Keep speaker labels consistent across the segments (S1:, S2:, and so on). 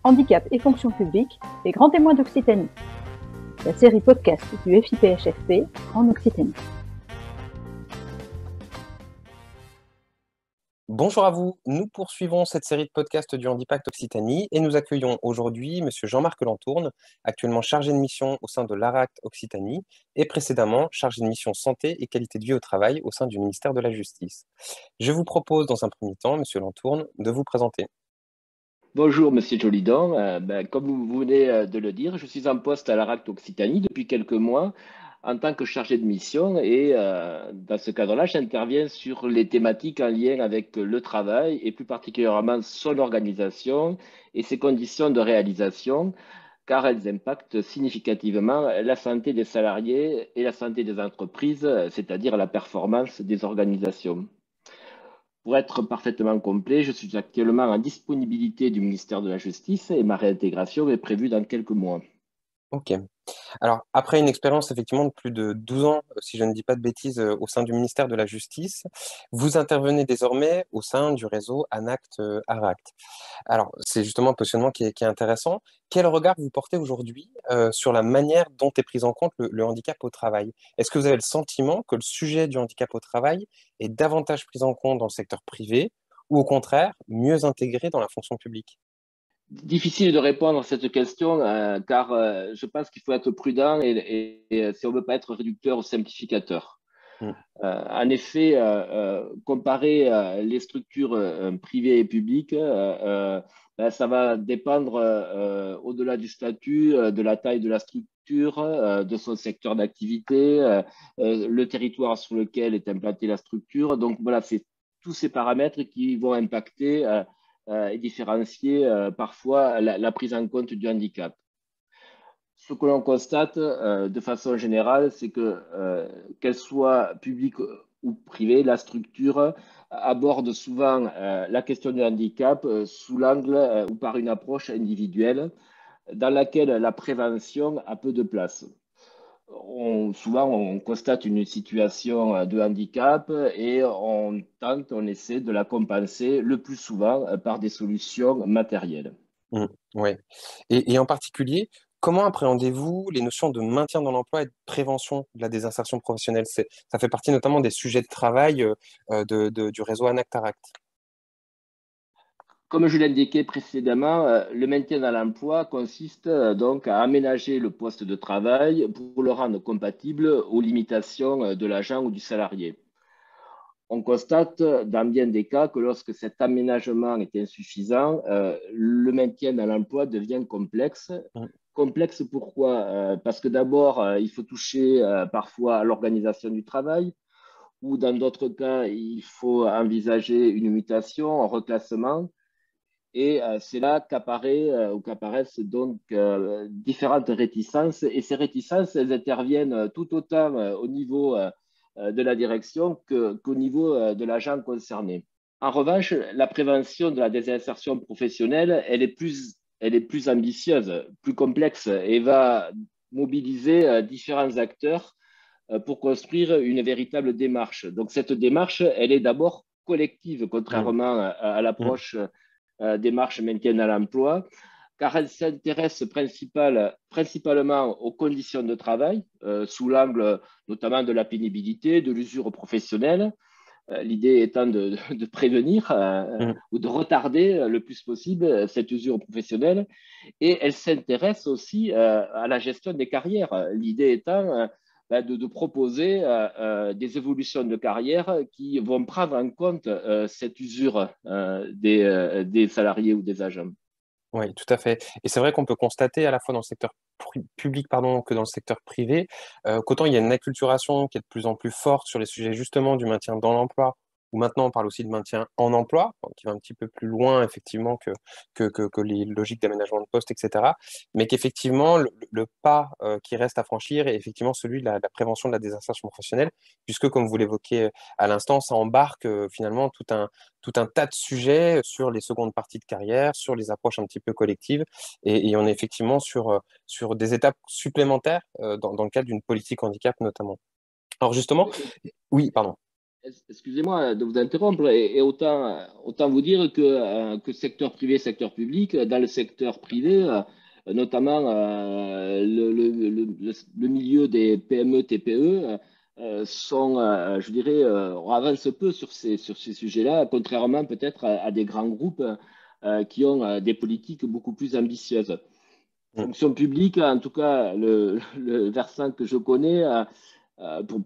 S1: Handicap et fonction publique, les grands témoins d'Occitanie. La série podcast du FIPHFP en Occitanie.
S2: Bonjour à vous, nous poursuivons cette série de podcasts du Handicap Occitanie et nous accueillons aujourd'hui Monsieur Jean-Marc Lantourne, actuellement chargé de mission au sein de l'ARACT Occitanie et précédemment chargé de mission santé et qualité de vie au travail au sein du ministère de la Justice. Je vous propose dans un premier temps, Monsieur Lantourne, de vous présenter.
S3: Bonjour Monsieur Jolidan. Comme vous venez de le dire, je suis en poste à l'ARACT Occitanie depuis quelques mois en tant que chargé de mission et dans ce cadre-là, j'interviens sur les thématiques en lien avec le travail et plus particulièrement son organisation et ses conditions de réalisation, car elles impactent significativement la santé des salariés et la santé des entreprises, c'est-à-dire la performance des organisations. Pour être parfaitement complet, je suis actuellement en disponibilité du ministère de la Justice et ma réintégration est prévue dans quelques mois.
S2: Ok. Alors, après une expérience effectivement de plus de 12 ans, si je ne dis pas de bêtises, au sein du ministère de la Justice, vous intervenez désormais au sein du réseau ANACT-ARACT. Alors, c'est justement un positionnement qui est intéressant. Quel regard vous portez aujourd'hui sur la manière dont est pris en compte le handicap au travail? Est-ce que vous avez le sentiment que le sujet du handicap au travail est davantage pris en compte dans le secteur privé ou au contraire mieux intégré dans la fonction publique?
S3: Difficile de répondre à cette question car je pense qu'il faut être prudent et si on ne veut pas être réducteur ou simplificateur.
S2: Mm.
S3: En effet, comparer les structures privées et publiques, ça va dépendre au-delà du statut, de la taille de la structure, de son secteur d'activité, le territoire sur lequel est implantée la structure. Donc voilà, c'est tous ces paramètres qui vont impacter et différencier parfois la prise en compte du handicap. Ce que l'on constate de façon générale, c'est que qu'elle soit publique ou privée, la structure aborde souvent la question du handicap sous l'angle ou par une approche individuelle dans laquelle la prévention a peu de place. Souvent, on constate une situation de handicap et on essaie de la compenser le plus souvent par des solutions matérielles.
S2: Ouais. Et en particulier, comment appréhendez-vous les notions de maintien dans l'emploi et de prévention de la désinsertion professionnelle? Ça fait partie notamment des sujets de travail du réseau ANACT-ARACT.
S3: Comme je l'indiquais précédemment, le maintien dans l'emploi consiste donc à aménager le poste de travail pour le rendre compatible aux limitations de l'agent ou du salarié. On constate dans bien des cas que lorsque cet aménagement est insuffisant, le maintien dans l'emploi devient complexe.
S2: Mm.
S3: Complexe pourquoi? Parce que d'abord, il faut toucher parfois à l'organisation du travail, ou dans d'autres cas, il faut envisager une mutation, un reclassement. Et c'est là qu'apparaissent donc différentes réticences. Et ces réticences, elles interviennent tout autant au niveau de la direction qu'au niveau de l'agent concerné. En revanche, la prévention de la désinsertion professionnelle, elle est plus ambitieuse, plus complexe et va mobiliser différents acteurs pour construire une véritable démarche. Donc cette démarche, elle est d'abord collective,
S2: Mm.
S3: contrairement à
S2: Mm.
S3: l'approche démarche maintien à l'emploi, car elle s'intéresse principalement aux conditions de travail, sous l'angle notamment de la pénibilité, de l'usure professionnelle. L'idée étant de prévenir
S2: Mm.
S3: ou de retarder le plus possible cette usure professionnelle. Et elle s'intéresse aussi à la gestion des carrières. L'idée étant de proposer des évolutions de carrière qui vont prendre en compte cette usure des salariés ou des agents.
S2: Oui, tout à fait. Et c'est vrai qu'on peut constater à la fois dans le secteur public pardon, que dans le secteur privé, qu'autant il y a une acculturation qui est de plus en plus forte sur les sujets justement du maintien dans l'emploi, ou maintenant on parle aussi de maintien en emploi, qui va un petit peu plus loin effectivement que les logiques d'aménagement de poste, etc. Mais qu'effectivement le pas qui reste à franchir est effectivement celui de la prévention de la désinsertion professionnelle, puisque comme vous l'évoquiez à l'instant, ça embarque finalement tout un tas de sujets sur les secondes parties de carrière, sur les approches un petit peu collectives, et on est effectivement sur des étapes supplémentaires dans le cadre d'une politique handicap notamment. Alors justement, oui, pardon.
S3: Excusez-moi de vous interrompre, et autant vous dire que secteur privé, secteur public, dans le secteur privé, notamment le milieu des PME, TPE, je dirais, on avance peu sur ces sujets-là, contrairement peut-être à des grands groupes qui ont des politiques beaucoup plus ambitieuses. Fonction publique, en tout cas, le versant que je connais,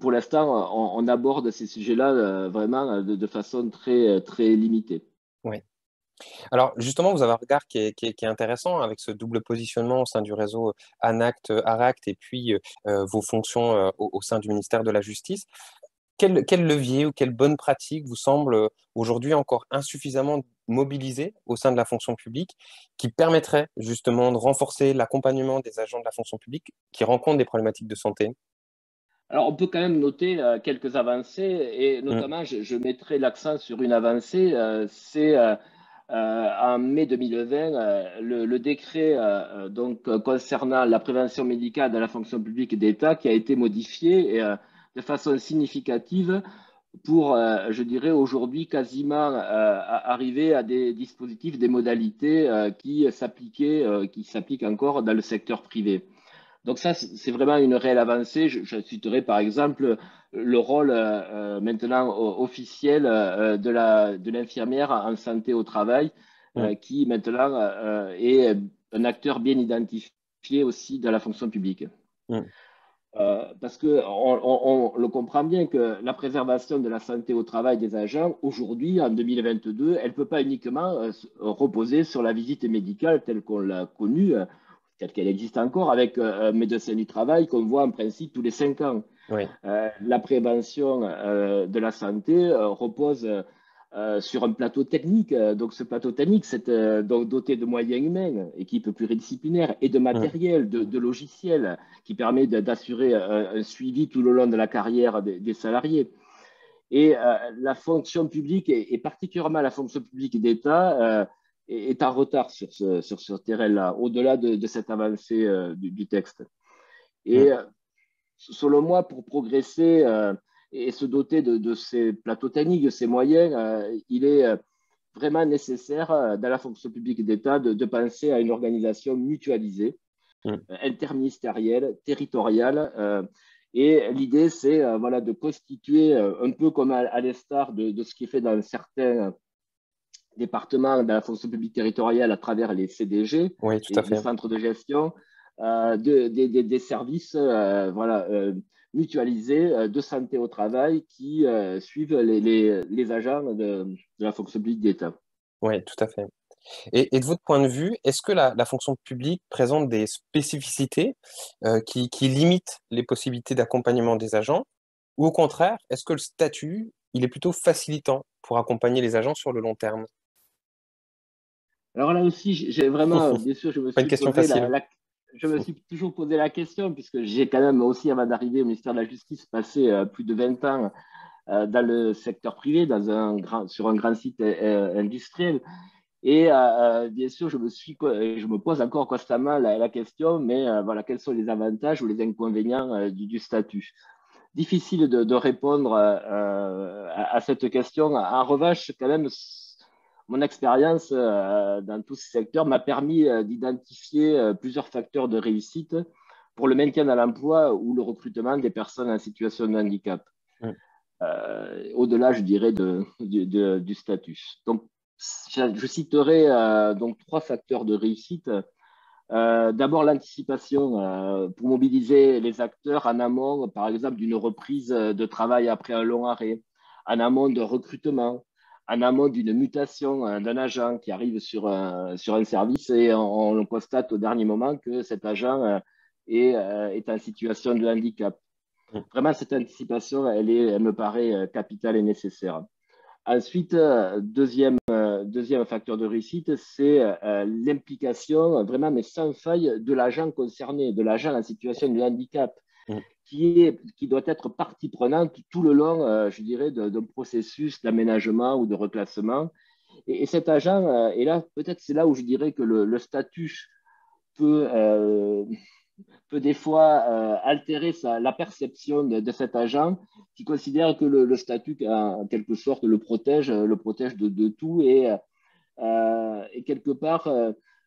S3: pour l'instant, on aborde ces sujets-là vraiment de façon très, très limitée.
S2: Oui. Alors justement, vous avez un regard qui est intéressant avec ce double positionnement au sein du réseau ANACT, ARACT et puis vos fonctions au sein du ministère de la Justice. Quel levier ou quelle bonne pratique vous semble aujourd'hui encore insuffisamment mobilisé au sein de la fonction publique qui permettrait justement de renforcer l'accompagnement des agents de la fonction publique qui rencontrent des problématiques de santé?
S3: Alors, on peut quand même noter quelques avancées, et
S2: Mm.
S3: notamment, je mettrai l'accent sur une avancée, c'est en mai 2020, le décret concernant la prévention médicale de la fonction publique d'État qui a été modifié de façon significative pour, je dirais, aujourd'hui quasiment arriver à des dispositifs, des modalités qui s'appliquent encore dans le secteur privé. Donc ça, c'est vraiment une réelle avancée. Je citerai par exemple le rôle maintenant officiel de l'infirmière en santé au travail,
S2: Mm.
S3: qui maintenant est un acteur bien identifié aussi dans la fonction publique.
S2: Mm.
S3: Parce qu'on le comprend bien que la préservation de la santé au travail des agents, aujourd'hui, en 2022, elle ne peut pas uniquement reposer sur la visite médicale telle qu'on l'a connue, telle qu'elle existe encore, avec un médecin du travail qu'on voit en principe tous les 5 ans.
S2: Oui.
S3: La prévention de la santé repose sur un plateau technique. Donc, ce plateau technique, c'est donc doté de moyens humains, équipe pluridisciplinaire, et de
S2: Mm.
S3: matériel, de logiciels, qui permet d'assurer un suivi tout le long de la carrière des salariés. Et la fonction publique, et particulièrement la fonction publique d'État, est en retard sur ce terrain-là, au-delà de cette avancée du texte.
S2: Mm.
S3: Et selon moi, pour progresser et se doter de ces plateaux techniques, de ces moyens, il est vraiment nécessaire dans la fonction publique d'État de penser à une organisation mutualisée,
S2: Mm.
S3: interministérielle, territoriale. Et l'idée, c'est voilà, de constituer un peu comme à l'instar de ce qui est fait dans certains départements de la fonction publique territoriale à travers les CDG,
S2: Oui, tout à
S3: les
S2: fait.
S3: centres de gestion, des services voilà, mutualisés de santé au travail qui suivent les agents de la fonction publique d'État.
S2: Oui, tout à fait. Et de votre point de vue, est-ce que la fonction publique présente des spécificités qui limitent les possibilités d'accompagnement des agents? Ou au contraire, est-ce que le statut, il est plutôt facilitant pour accompagner les agents sur le long terme?
S3: Alors là aussi, j'ai vraiment, bien sûr,
S2: Pas une question facile.
S3: je me suis toujours posé la question, puisque j'ai quand même aussi, avant d'arriver au ministère de la Justice, passé plus de 20 ans dans le secteur privé, sur un grand site industriel. Et bien sûr, je me pose encore constamment la question, mais voilà, quels sont les avantages ou les inconvénients du statut? Difficile de répondre à cette question. En revanche, quand même, mon expérience dans tous ces secteurs m'a permis d'identifier plusieurs facteurs de réussite pour le maintien dans l'emploi ou le recrutement des personnes en situation de handicap.
S2: Mm.
S3: Au-delà, je dirais, du statut. Donc, je citerai donc 3 facteurs de réussite. D'abord, l'anticipation pour mobiliser les acteurs en amont, par exemple, d'une reprise de travail après un long arrêt, en amont de recrutement, en amont d'une mutation d'un agent qui arrive sur un service et on constate au dernier moment que cet agent est en situation de handicap.
S2: Mm.
S3: Vraiment, cette anticipation, elle me paraît capitale et nécessaire. Ensuite, deuxième facteur de réussite, c'est l'implication vraiment, mais sans faille, de l'agent concerné, de l'agent en situation de handicap,
S2: Mm.
S3: qui doit être partie prenante tout le long, je dirais, d'un processus d'aménagement ou de reclassement. Et cet agent, et là, peut-être c'est là où je dirais que le statut peut peut des fois altérer la perception de cet agent qui considère que le statut, en quelque sorte, le protège de tout et quelque part,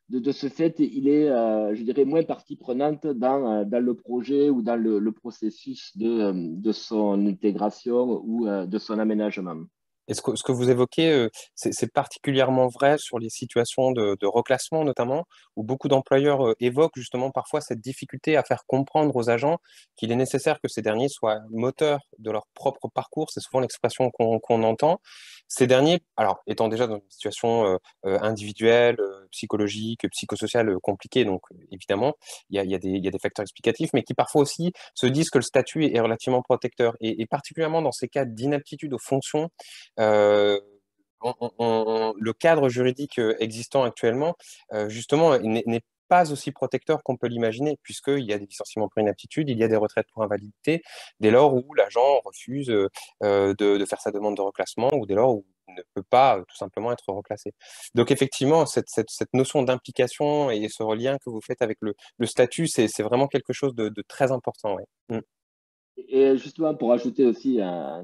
S3: de ce fait, il est, je dirais, moins partie prenante dans le projet ou dans le processus de son intégration ou de son aménagement.
S2: Et ce que vous évoquez, c'est particulièrement vrai sur les situations de reclassement notamment, où beaucoup d'employeurs évoquent justement parfois cette difficulté à faire comprendre aux agents qu'il est nécessaire que ces derniers soient moteurs de leur propre parcours. C'est souvent l'expression qu'on entend. Ces derniers, alors étant déjà dans une situation individuelle, psychologique, psychosociale compliquée, donc évidemment, il y a des facteurs explicatifs, mais qui parfois aussi se disent que le statut est relativement protecteur. Et particulièrement dans ces cas d'inaptitude aux fonctions, euh, le cadre juridique existant actuellement, justement, n'est pas aussi protecteur qu'on peut l'imaginer, puisqu'il y a des licenciements pour inaptitude, il y a des retraites pour invalidité, dès lors où l'agent refuse de faire sa demande de reclassement, ou dès lors où il ne peut pas tout simplement être reclassé. Donc effectivement, cette notion d'implication et ce lien que vous faites avec le statut, c'est vraiment quelque chose de très important. Ouais. Mm.
S3: Et justement, pour ajouter aussi à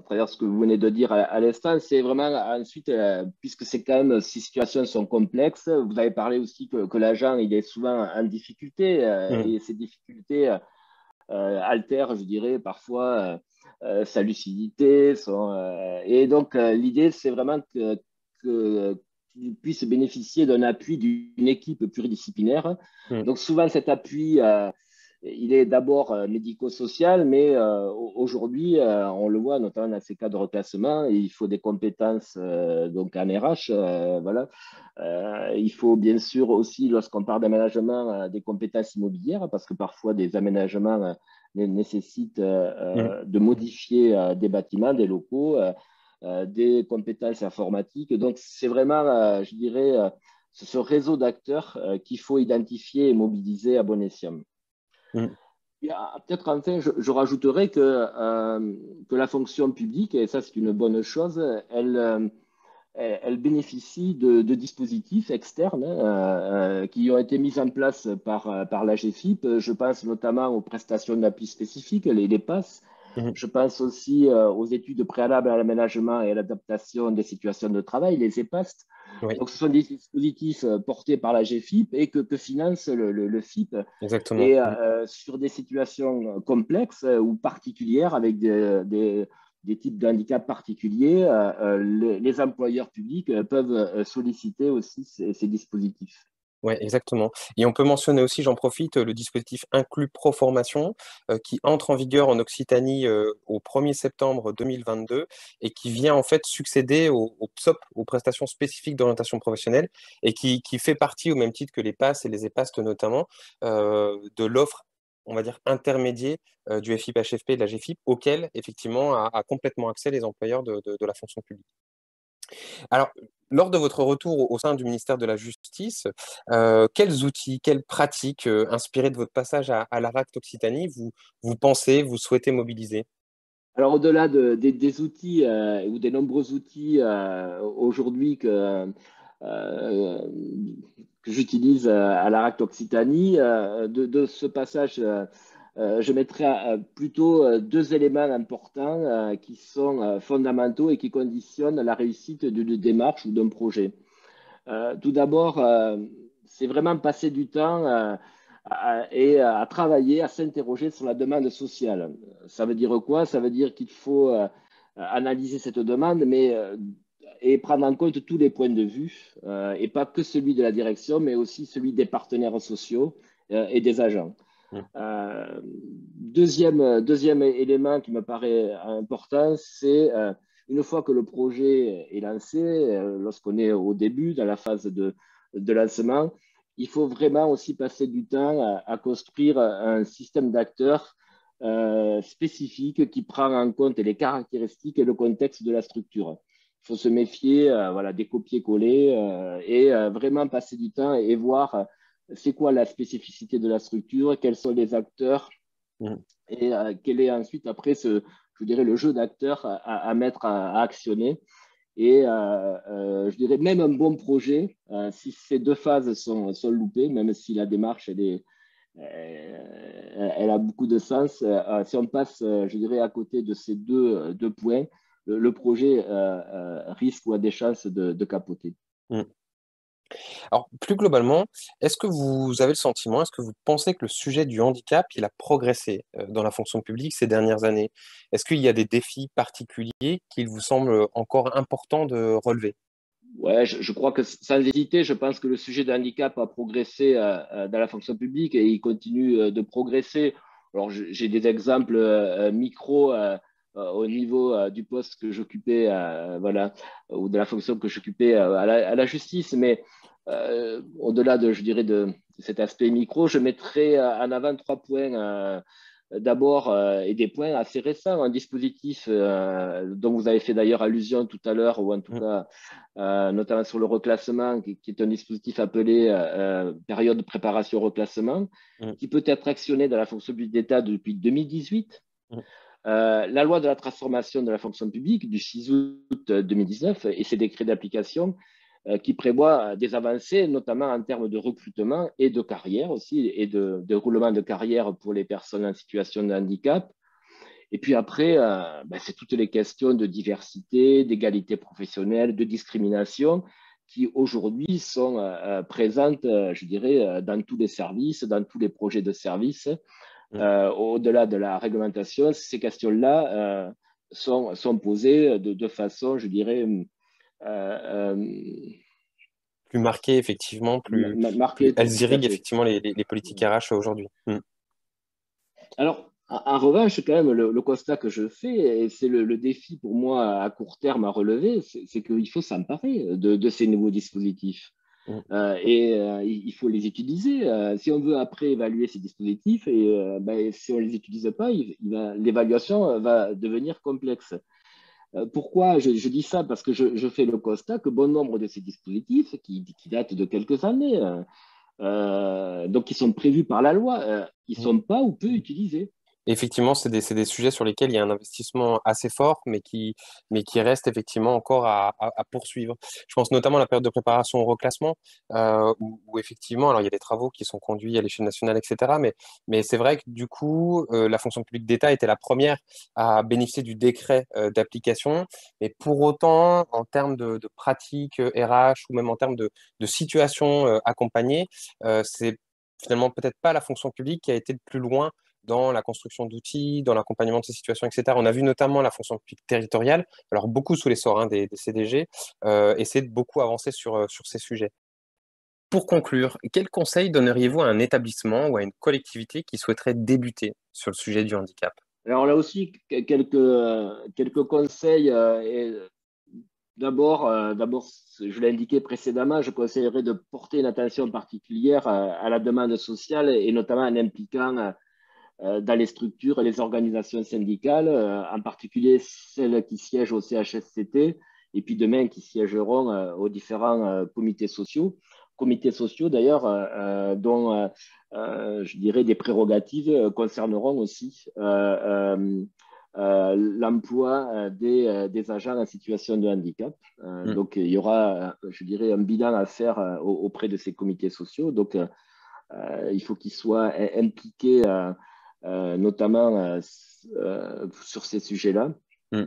S3: travers ce que vous venez de dire à l'instant, c'est vraiment ensuite, puisque c'est quand même, ces situations sont complexes, vous avez parlé aussi que l'agent, il est souvent en difficulté
S2: Mm.
S3: et ces difficultés altèrent, je dirais, parfois sa lucidité. Et donc, l'idée, c'est vraiment qu'il puisse bénéficier d'un appui d'une équipe pluridisciplinaire.
S2: Mm.
S3: Donc, souvent, cet appui, il est d'abord médico-social, mais aujourd'hui, on le voit notamment dans ces cas de reclassement, il faut des compétences donc en RH, voilà. Il faut bien sûr aussi, lorsqu'on parle d'aménagement, des compétences immobilières, parce que parfois des aménagements nécessitent
S2: Mm.
S3: de modifier des bâtiments, des locaux, des compétences informatiques. Donc, c'est vraiment, je dirais, ce réseau d'acteurs qu'il faut identifier et mobiliser à bon escient.
S2: Mm.
S3: Peut-être enfin, je rajouterais que la fonction publique, et ça c'est une bonne chose, elle bénéficie de dispositifs externes qui ont été mis en place par la GFIP. Je pense notamment aux prestations d'appui spécifiques, les PASS.
S2: Mm.
S3: Je pense aussi aux études préalables à l'aménagement et à l'adaptation des situations de travail, les EPAST.
S2: Oui,
S3: Donc, ce sont des dispositifs portés par la GFIP et que finance le FIP.
S2: exactement.
S3: Et
S2: Mm.
S3: sur des situations complexes ou particulières avec des types de handicaps particuliers, les employeurs publics peuvent solliciter aussi ces dispositifs.
S2: Ouais, exactement. Et on peut mentionner aussi, j'en profite, le dispositif Inclus Pro Formation, qui entre en vigueur en Occitanie au 1er septembre 2022 et qui vient en fait succéder au PSOP, aux prestations spécifiques d'orientation professionnelle, et qui fait partie, au même titre que les PASS et les EPAST notamment, de l'offre, on va dire, intermédiaire du FIP-HFP et de la GFIP, auquel, effectivement, a complètement accès les employeurs de la fonction publique. Alors, lors de votre retour au sein du ministère de la Justice, quels outils, quelles pratiques inspirées de votre passage à l'ARACT Occitanie vous pensez, vous souhaitez mobiliser?
S3: Alors, au-delà des outils ou des nombreux outils aujourd'hui euh, que j'utilise à l'ARACT Occitanie, de ce passage, je mettrai plutôt deux éléments importants qui sont fondamentaux et qui conditionnent la réussite d'une démarche ou d'un projet. Tout d'abord, c'est vraiment passer du temps et à travailler, à s'interroger sur la demande sociale. Ça veut dire quoi? Ça veut dire qu'il faut analyser cette demande, mais et prendre en compte tous les points de vue, et pas que celui de la direction, mais aussi celui des partenaires sociaux et des agents.
S2: Mm.
S3: Deuxième élément qui me paraît important, c'est une fois que le projet est lancé, lorsqu'on est au début, dans la phase de lancement, il faut vraiment aussi passer du temps à construire un système d'acteurs spécifique qui prend en compte les caractéristiques et le contexte de la structure. Il faut se méfier voilà, des copier-coller et vraiment passer du temps et voir c'est quoi la spécificité de la structure, quels sont les acteurs
S2: Mm.
S3: et quel est ensuite après je dirais, le jeu d'acteurs à mettre à actionner. Et je dirais même un bon projet, si ces deux phases sont loupées, même si la démarche elle a beaucoup de sens, si on passe, je dirais, à côté de ces deux points, le projet risque ou a des chances de capoter.
S2: Mmh. Alors, plus globalement, est-ce que vous avez le sentiment, est-ce que vous pensez que le sujet du handicap, il a progressé, dans la fonction publique ces dernières années? Est-ce qu'il y a des défis particuliers qu'il vous semble encore important de relever?
S3: Ouais, je crois que sans hésiter, je pense que le sujet de handicap a progressé dans la fonction publique et il continue de progresser. Alors, j'ai des exemples micro au niveau du poste que j'occupais, voilà, ou de la fonction que j'occupais à la justice. Mais au-delà de, je dirais, de cet aspect micro, je mettrais en avant 3 points. D'abord, et des points assez récents, un dispositif dont vous avez fait d'ailleurs allusion tout à l'heure, ou en tout
S2: Mmh,
S3: cas notamment sur le reclassement, qui est un dispositif appelé période de préparation reclassement,
S2: mmh,
S3: qui peut être actionné dans la fonction publique d'État depuis 2018.
S2: mmh,
S3: La loi de la transformation de la fonction publique du 6 août 2019 et ses décrets d'application qui prévoient des avancées, notamment en termes de recrutement et de carrière aussi, et de roulement de carrière pour les personnes en situation de handicap. Et puis après, c'est toutes les questions de diversité, d'égalité professionnelle, de discrimination qui aujourd'hui sont présentes, je dirais, dans tous les services, dans tous les projets de services.
S2: mmh.
S3: Au-delà de la réglementation, ces questions-là sont posées de façon, je dirais, euh,
S2: Plus marqué effectivement, plus
S3: marquée,
S2: elles
S3: tout à
S2: irriguent
S3: fait.
S2: effectivement les politiques RH aujourd'hui. Mmh.
S3: Alors, en revanche, quand même, le constat que je fais, et c'est le défi pour moi à court terme à relever, c'est qu'il faut s'emparer de ces nouveaux dispositifs.
S2: Mmh.
S3: Il faut les utiliser. Si on veut après évaluer ces dispositifs, et si on ne les utilise pas, l'évaluation va devenir complexe. Pourquoi je dis ça? Parce que je fais le constat que bon nombre de ces dispositifs, qui datent de quelques années, donc qui sont prévus par la loi, ils ne
S2: Mmh.
S3: sont pas ou peu utilisés.
S2: Effectivement, c'est des sujets sur lesquels il y a un investissement assez fort, mais qui reste effectivement encore à poursuivre. Je pense notamment à la période de préparation au reclassement, où effectivement, alors il y a des travaux qui sont conduits à l'échelle nationale, etc. Mais c'est vrai que du coup, la fonction publique d'État était la première à bénéficier du décret d'application. Mais pour autant, en termes de pratiques RH ou même en termes de situations accompagnées, c'est finalement peut-être pas la fonction publique qui a été le plus loin dans la construction d'outils, dans l'accompagnement de ces situations, etc. On a vu notamment la fonction publique territoriale, alors beaucoup sous l'essor des CDG, essayer de beaucoup avancer sur ces sujets. Pour conclure, quel conseil donneriez-vous à un établissement ou à une collectivité qui souhaiterait débuter sur le sujet du handicap?
S3: Alors là aussi, quelques conseils. D'abord, je l'ai indiqué précédemment, je conseillerais de porter une attention particulière à la demande sociale et notamment en impliquant dans les structures et les organisations syndicales, en particulier celles qui siègent au CHSCT et puis demain qui siégeront aux différents comités sociaux d'ailleurs, dont je dirais des prérogatives concerneront aussi l'emploi des agents en situation de handicap.
S2: Mm.
S3: Donc, il y aura, je dirais, un bilan à faire auprès de ces comités sociaux. Donc, il faut qu'ils soient impliqués notamment sur ces sujets-là.
S2: Mm.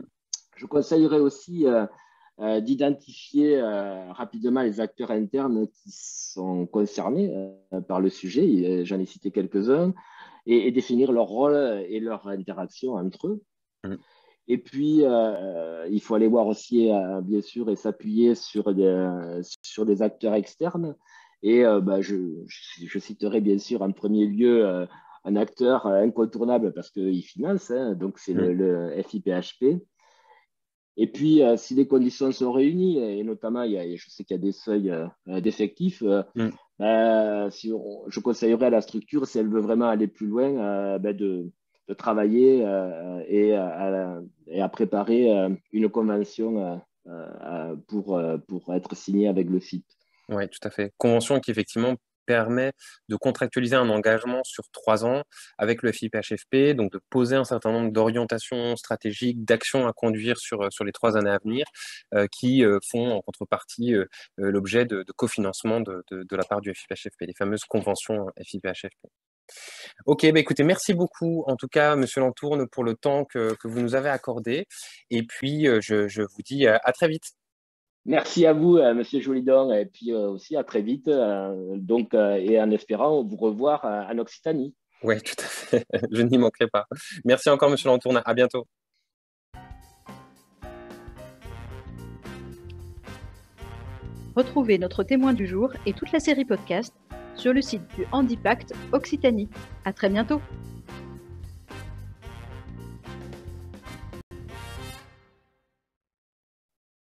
S3: Je conseillerais aussi d'identifier rapidement les acteurs internes qui sont concernés par le sujet, j'en ai cité quelques-uns, et définir leur rôle et leur interaction entre eux.
S2: Mm.
S3: Et puis, il faut aller voir aussi, bien sûr, et s'appuyer sur des acteurs externes. Et je citerai bien sûr en premier lieu un acteur incontournable parce qu'il finance, hein, donc c'est
S2: Mm.
S3: le FIPHP. Et puis, si les conditions sont réunies, et notamment, je sais qu'il y a des seuils d'effectifs,
S2: Mm.
S3: je conseillerais à la structure, si elle veut vraiment aller plus loin, de travailler et à préparer une convention pour être signée avec le site.
S2: Oui, tout à fait. Convention qui effectivement permet de contractualiser un engagement sur 3 ans avec le FIPHFP, donc de poser un certain nombre d'orientations stratégiques, d'actions à conduire sur les 3 années à venir, qui font en contrepartie l'objet de cofinancement de la part du FIPHFP, les fameuses conventions FIPHFP. Ok, bah écoutez, merci beaucoup en tout cas, Monsieur Lantourne, pour le temps que vous nous avez accordé. Et puis, je vous dis à très vite.
S3: Merci à vous, Monsieur Jolidon, et puis aussi à très vite, et en espérant vous revoir en Occitanie.
S2: Oui, tout à fait. Je n'y manquerai pas. Merci encore, Monsieur Lantourne. À bientôt.
S1: Retrouvez notre témoin du jour et toute la série podcast sur le site du Handipact Occitanie. À très bientôt.